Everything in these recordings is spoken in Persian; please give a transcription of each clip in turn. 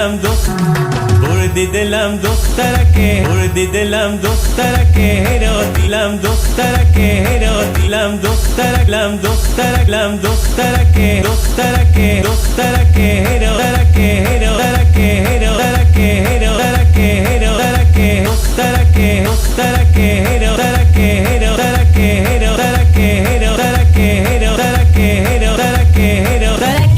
دلم بردی دلم دخترکه بردی دلم دخترکه هرا دیلم دخترکه هرا دیلم دخترک لم دخترک لم دخترکه دخترکه دخترکه هرا درکه هرا درکه هرا درکه هرا درکه هرا درکه دخترکه دخترکه هرا درکه هرا درکه هرا درکه هرا درکه هرا درکه هرا درکه هرا درکه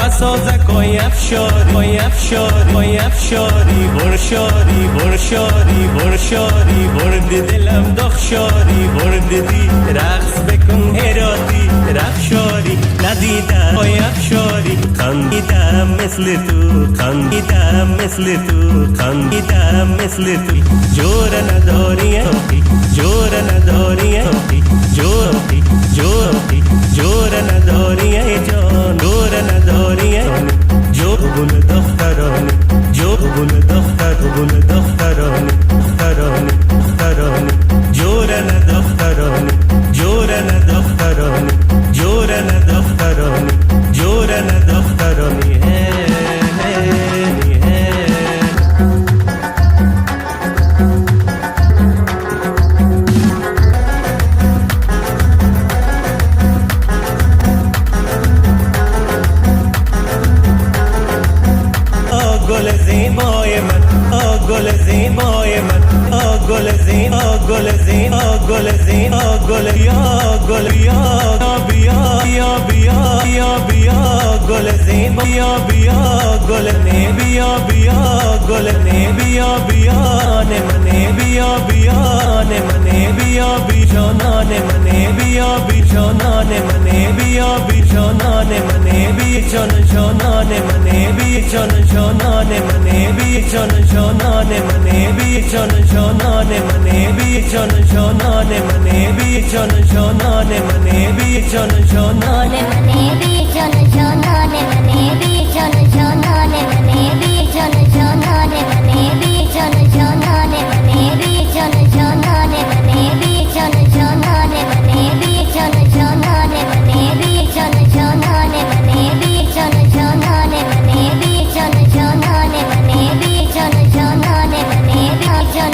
بسازکن افشاری برشاری برشاری برشاری برد دلم دخشاری برد دی رقص بکن هراتی رخشاری ندیدم افشاری خندیدم مثل تو خندیدم مثل تو خندیدم مثل تو جور نداری جور نداری جوری جوری جور نداری جان جور نداری جوبون دخترانه جوبون دختران دخترانه دخترانه دخترانه جور ندخترانه جور ندخترانه جور ندخترانه جور ندخترانه گل زیبای من گل زیبای من گل زین گل زین گل زین گل یا گل یا بیا یا بیا یا بیا گل زین بیا بیا گل نه بیا بیا گل نه بیا بیا نه من بیا بیا نه من بیا بیچانا نه من بیا بیچانا نه من بیا بیچانا نه من بیچانا چانا نه من بیچانا چانا نه من بیچانا چانا نه من بیچانا چانا نه من بیچانا چانا نه من بیچانا چانا نه من بیچانا چانا نه من بیچانا چانا نه من بیچانا چانا نه من بیچانا چانا نه من بیچانا چانا نه من بیچانا چانا نه من بیچانا چانا نه من بیچانا چانا نه من بیچانا چانا نه من بیچانا چانا نه من بیچانا چانا نه من بیچانا چانا نه من بیچانا چانا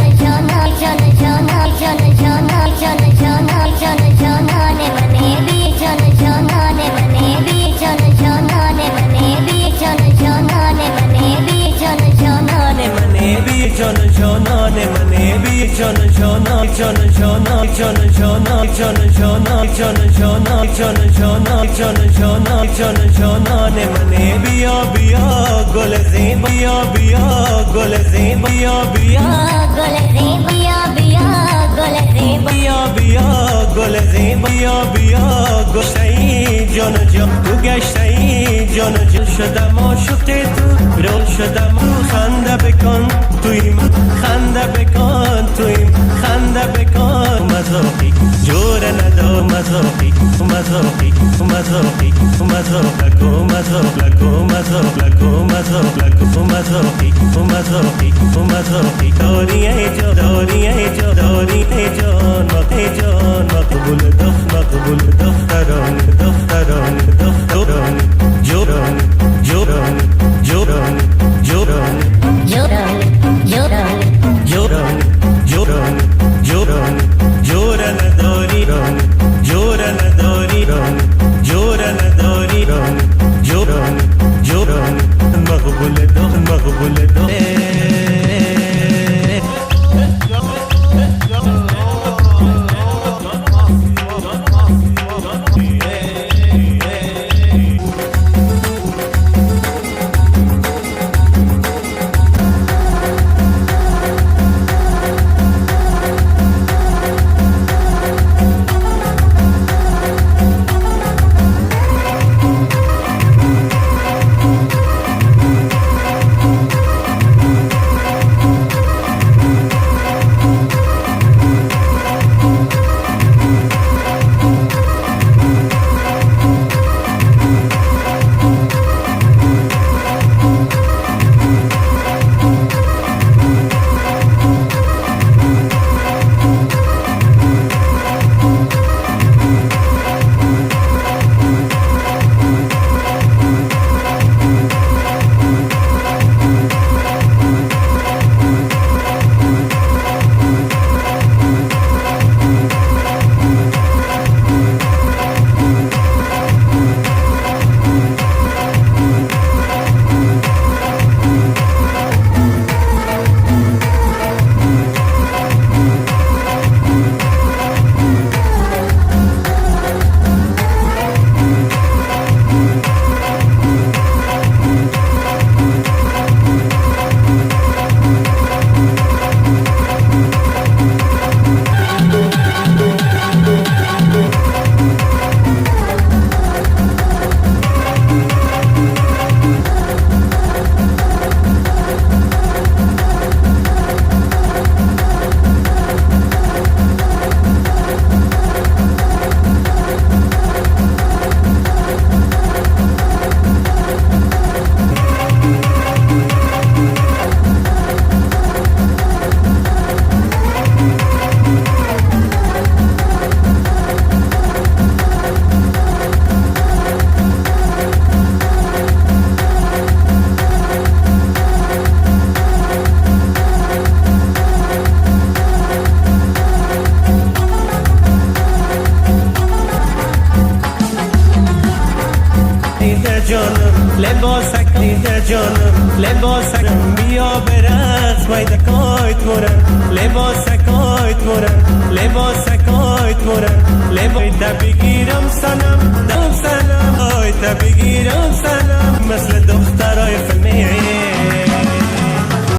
چانا چانا چانا چانا چانا چانا چانا چانا نه من بیچانا چانا نه من بیچانا چانا نه من بیچانا چانا نه من بیچانا چانا نه من بیچانا چانا نه من بیچانا چانا چانا چانا چانا چانا چانا چانا چانا چانا چانا چانا چانا چانا چانا چانا نه من بیا بیا گل زین بیا بیا گل زین بیا بیا گل زین بیا بیا گل زین بیا بیا گل زین بیا بیا گشتایی جان جان تو گشتایی جان جان شدم عاشق تو رول شدم خنده بکن تویم خنده بکن تویم خنده بکن مزاقی جور ندار مزاقی مزاقی مزاقی مزاق لکو مزاق لکو مزاق لکو مزاق لکو مزاقی مزاقی مزاقی داری ای جان داری ای جان داری ای جان جان مقبول مقبول دختران دختران دختران جوران جوران جوران جوران جوران جوران جوران جوران جوران جوران داری ران جوران داری ران جوران داری ران جوران لباسک دیده جانم لباسکم بیا برقص ویدکایت مورم لباسکایت مورم لباسکایت مورم لبای